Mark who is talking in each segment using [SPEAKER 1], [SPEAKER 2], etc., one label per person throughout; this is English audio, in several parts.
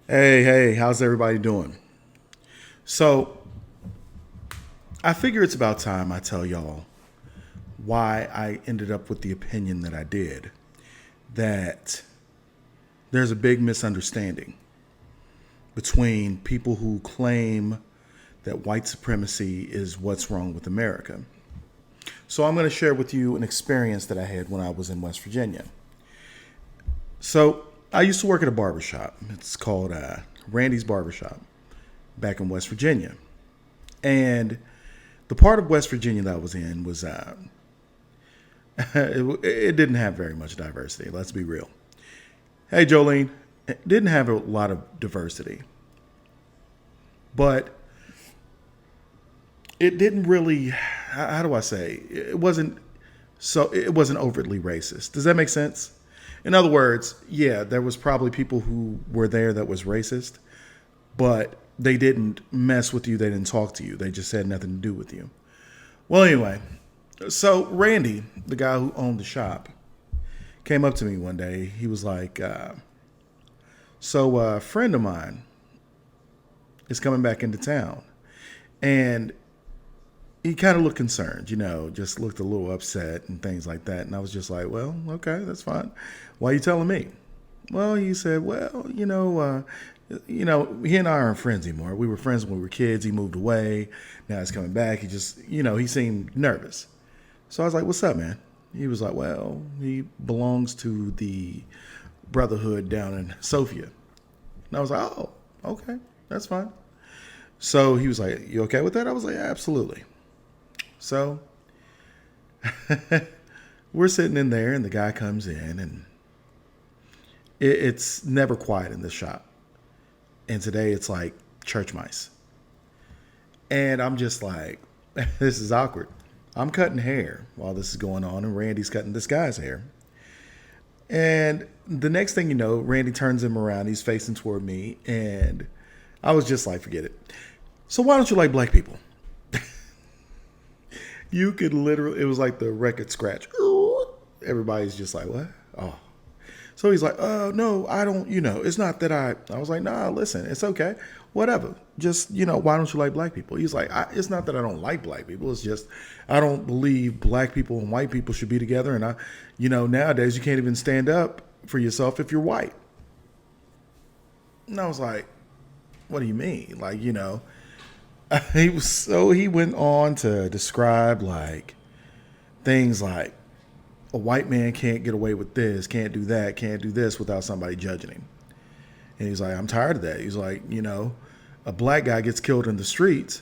[SPEAKER 1] Hey, how's everybody doing? So, I figure it's about time I tell y'all why I ended up with the opinion that I did. That there's a big misunderstanding between people who claim that white supremacy is what's wrong with America. So, I'm going to share with you an experience that I had when I was in West Virginia. So, I used to work at a barbershop. It's called Randy's Barbershop back in West Virginia. And the part of West Virginia that I was in was it didn't have very much diversity. Let's be real. Hey, Jolene, it didn't have a lot of diversity, but it didn't really. How do I say? It wasn't overtly racist. Does that make sense? In other words, yeah, there was probably people who were there that was racist, but they didn't mess with you. They didn't talk to you. They just had nothing to do with you. Well, anyway, so Randy, the guy who owned the shop, came up to me one day. He was like, "So a friend of mine is coming back into town," and he kind of looked concerned, just looked a little upset and things like that. And I was just like, "Well, okay, that's fine. Why are you telling me?" Well, he said, "Well, he and I aren't friends anymore. We were friends when we were kids. He moved away. Now he's coming back. He just, he seemed nervous." So I was like, "What's up, man?" He was like, "Well, he belongs to the Brotherhood down in Sophia." And I was like, "Oh, okay, that's fine." So he was like, "You okay with that?" I was like, "Yeah, absolutely." So we're sitting in there, and the guy comes in, and it's never quiet in this shop. And today it's like church mice. And I'm just like, this is awkward. I'm cutting hair while this is going on, and Randy's cutting this guy's hair. And the next thing you know, Randy turns him around. He's facing toward me. And I was just like, forget it. "So why don't you like black people?" You could literally, it was like the record scratch. Everybody's just like, "What?" Oh. So he's like, "Oh, no, I don't, it's not that I was like, "Nah, listen, it's okay. Whatever. Just, why don't you like black people?" He's like, "It's not that I don't like black people. It's just, I don't believe black people and white people should be together. And nowadays you can't even stand up for yourself if you're white." And I was like, "What do you mean?" Like, he went on to describe like things like a white man can't get away with this, can't do that, can't do this without somebody judging him. And he's like, "I'm tired of that." He's like, a black guy gets killed in the streets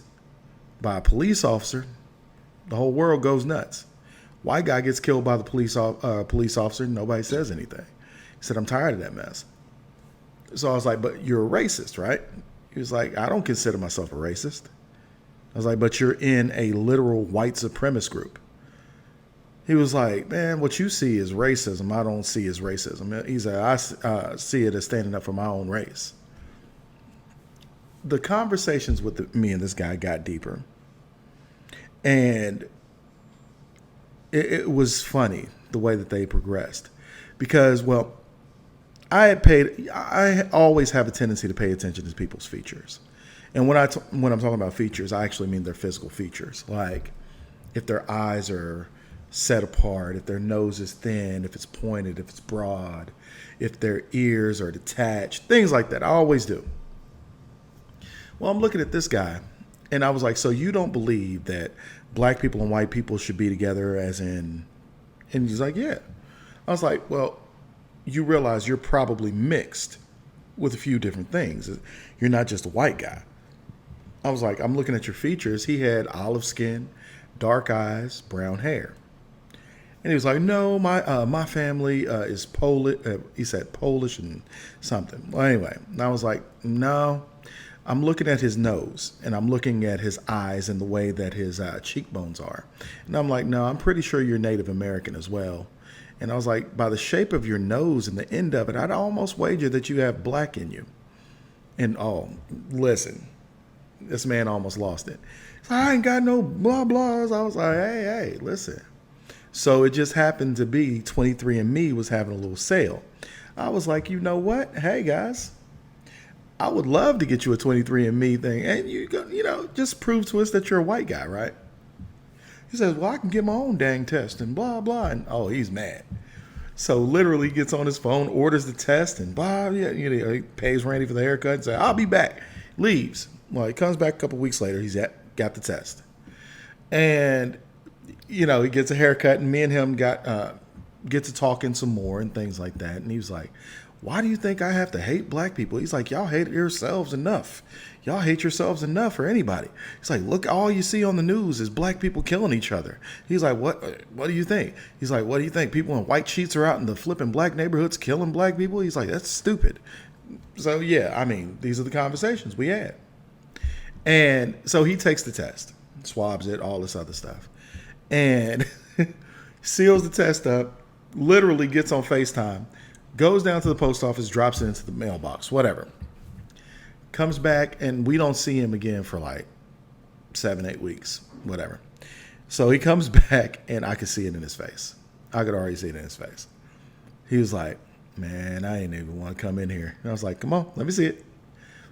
[SPEAKER 1] by a police officer, the whole world goes nuts. White guy gets killed by the police officer, nobody says anything. He said, "I'm tired of that mess." So I was like, "But you're a racist, right?" He was like, "I don't consider myself a racist." I was like, "But you're in a literal white supremacist group." He was like, "Man, what you see is racism. I don't see as racism." He said, "I see it as standing up for my own race." The conversations with me and this guy got deeper. And it was funny the way that they progressed. Because, well, I always have a tendency to pay attention to people's features. And when I'm talking about features, I actually mean their physical features. Like if their eyes are set apart, if their nose is thin, if it's pointed, if it's broad, if their ears are detached, things like that. I always do. Well, I'm looking at this guy, and I was like, "So you don't believe that black people and white people should be together as in," and he's like, "Yeah." I was like, "Well, you realize you're probably mixed with a few different things. You're not just a white guy." I was like, "I'm looking at your features." He had olive skin, dark eyes, brown hair. And he was like, "No, my family is Polish." He said Polish and something. Well, anyway, and I was like, "No, I'm looking at his nose, and I'm looking at his eyes and the way that his cheekbones are." And I'm like, "No, I'm pretty sure you're Native American as well." And I was like, "By the shape of your nose and the end of it, I'd almost wager that you have black in you." And oh, listen, this man almost lost it. "I ain't got no blah blahs." I was like, hey, listen. So it just happened to be 23andMe was having a little sale. I was like, "You know what? Hey, guys, I would love to get you a 23andMe thing, and just prove to us that you're a white guy, right? He says, well, I can get my own dang test and blah, blah. And oh, he's mad. So literally gets on his phone, orders the test, and blah, yeah, he pays Randy for the haircut and says, I'll be back. Leaves. Well, he comes back a couple weeks later. Got the test. And, he gets a haircut, and me and him get to talking some more and things like that. And he was like, why do you think I have to hate black people? He's like, y'all hate yourselves enough. Y'all hate yourselves enough for anybody. He's like, look, all you see on the news is black people killing each other. He's like, what do you think? He's like, what do you think? People in white sheets are out in the flipping black neighborhoods killing black people? He's like, that's stupid. So, yeah, these are the conversations we had. And so he takes the test, swabs it, all this other stuff, and seals the test up, literally gets on FaceTime, goes down to the post office, drops it into the mailbox, whatever. Comes back, and we don't see him again for like 7-8 weeks, whatever. So he comes back, and I could see it in his face. I could already see it in his face. He was like, man, I ain't even want to come in here. And I was like, come on, let me see it.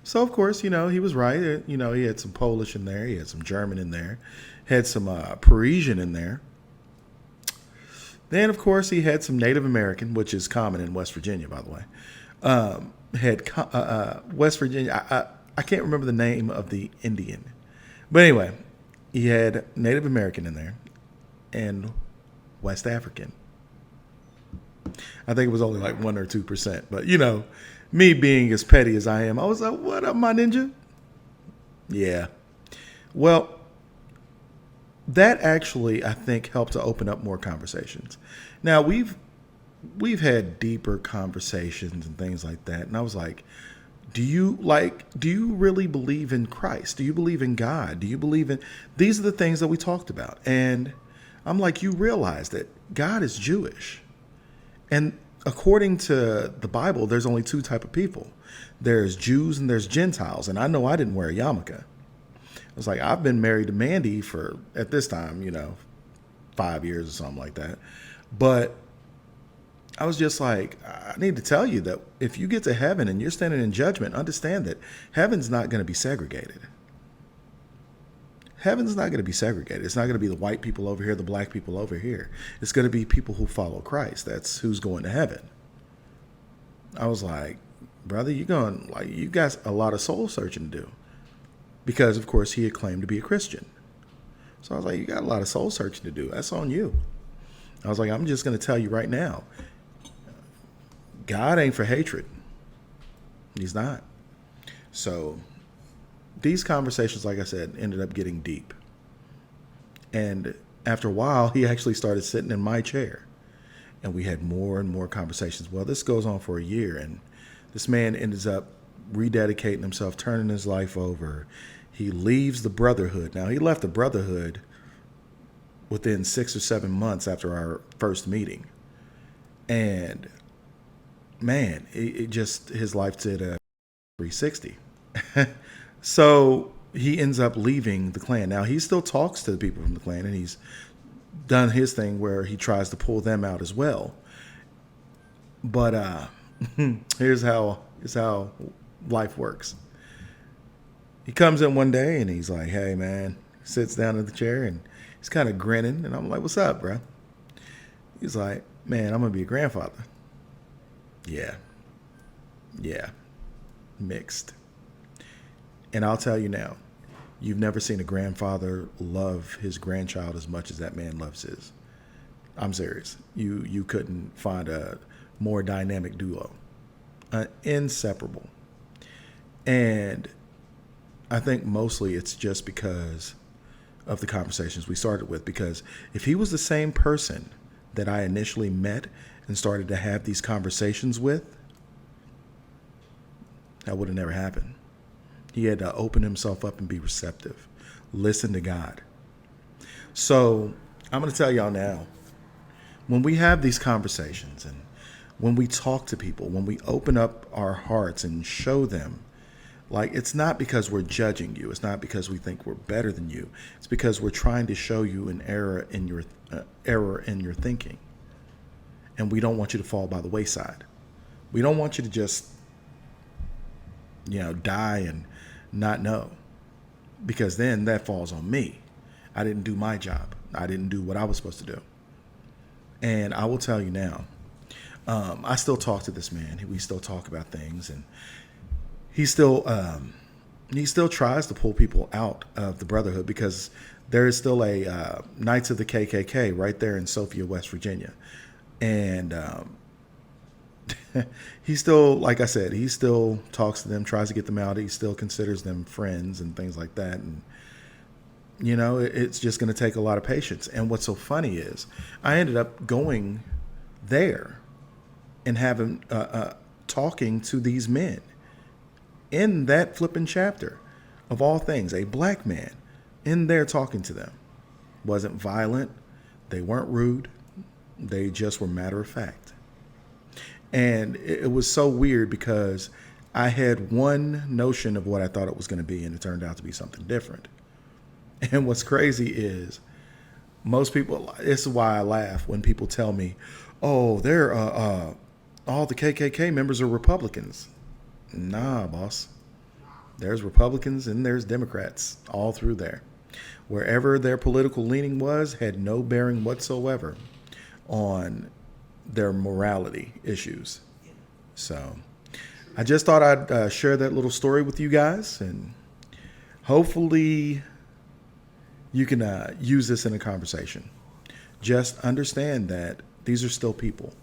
[SPEAKER 1] So, of course, he was right. He had some Polish in there. He had some German in there. Had some Parisian in there. Then, of course, he had some Native American, which is common in West Virginia, by the way. West Virginia. I can't remember the name of the Indian. But anyway, he had Native American in there and West African. I think it was only like 1 or 2%. But, me being as petty as I am, I was like, what up, my ninja? Yeah. Well, that actually, I think, helped to open up more conversations. Now, we've had deeper conversations and things like that. And I was like, do you really believe in Christ? Do you believe in God? Do you believe in, these are the things that we talked about. And I'm like, you realize that God is Jewish. And according to the Bible, there's only two type of people. There's Jews and there's Gentiles. And I know I didn't wear a yarmulke. I was like, I've been married to Mandy for, at this time, 5 years or something like that. But I was just like, I need to tell you that if you get to heaven and you're standing in judgment, understand that heaven's not going to be segregated. Heaven's not going to be segregated. It's not going to be the white people over here, the black people over here. It's going to be people who follow Christ. That's who's going to heaven. I was like, brother, you got a lot of soul searching to do. Because, of course, he had claimed to be a Christian. So I was like, you got a lot of soul searching to do. That's on you. I was like, I'm just going to tell you right now, God ain't for hatred. He's not. So these conversations, like I said, ended up getting deep. And after a while, he actually started sitting in my chair. And we had more and more conversations. Well, this goes on for a year. And this man ends up rededicating himself, turning his life over. He leaves the Brotherhood. Now, he left the Brotherhood within 6 or 7 months after our first meeting. And man, it just, his life did a 360. So he ends up leaving the Klan. Now, he still talks to the people from the Klan, and he's done his thing where he tries to pull them out as well. But here's how life works. He comes in one day and he's like, hey, man, sits down in the chair and he's kind of grinning. And I'm like, what's up, bro? He's like, man, I'm going to be a grandfather. Yeah. Mixed. And I'll tell you now, you've never seen a grandfather love his grandchild as much as that man loves his. I'm serious. You couldn't find a more dynamic duo. Inseparable. And I think mostly it's just because of the conversations we started with. Because if he was the same person that I initially met and started to have these conversations with, that would have never happened. He had to open himself up and be receptive. Listen to God. So I'm going to tell y'all now, when we have these conversations and when we talk to people, when we open up our hearts and show them, like, it's not because we're judging you. It's not because we think we're better than you. It's because we're trying to show you an error in your thinking. And we don't want you to fall by the wayside. We don't want you to just die and not know, because then that falls on me. I didn't do my job. I didn't do what I was supposed to do. And I will tell you now, I still talk to this man. We still talk about things, and he still tries to pull people out of the Brotherhood, because there is still a Knights of the KKK right there in Sophia, West Virginia, and he still, like I said, he still talks to them, tries to get them out. He still considers them friends and things like that, and it's just going to take a lot of patience. And what's so funny is I ended up going there and having talking to these men in that flipping chapter, of all things, a black man in there talking to them. Wasn't violent. They weren't rude. They just were matter of fact. And it was so weird, because I had one notion of what I thought it was going to be, and it turned out to be something different. And what's crazy is most people, this is why I laugh when people tell me, oh, they're all the KKK members are Republicans. Nah, boss. There's Republicans and there's Democrats all through there. Wherever their political leaning was had no bearing whatsoever on their morality issues. So I just thought I'd share that little story with you guys, and hopefully you can use this in a conversation. Just understand that these are still people.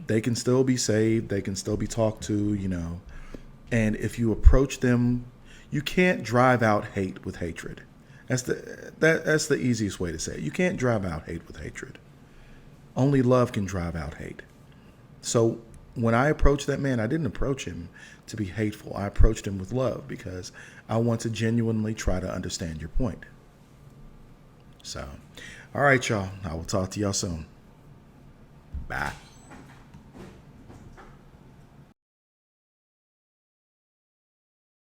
[SPEAKER 1] They can still be saved. They can still be talked to, And if you approach them, you can't drive out hate with hatred. That's the easiest way to say it. You can't drive out hate with hatred. Only love can drive out hate. So when I approached that man, I didn't approach him to be hateful. I approached him with love, because I want to genuinely try to understand your point. So, all right, y'all. I will talk to y'all soon. Bye.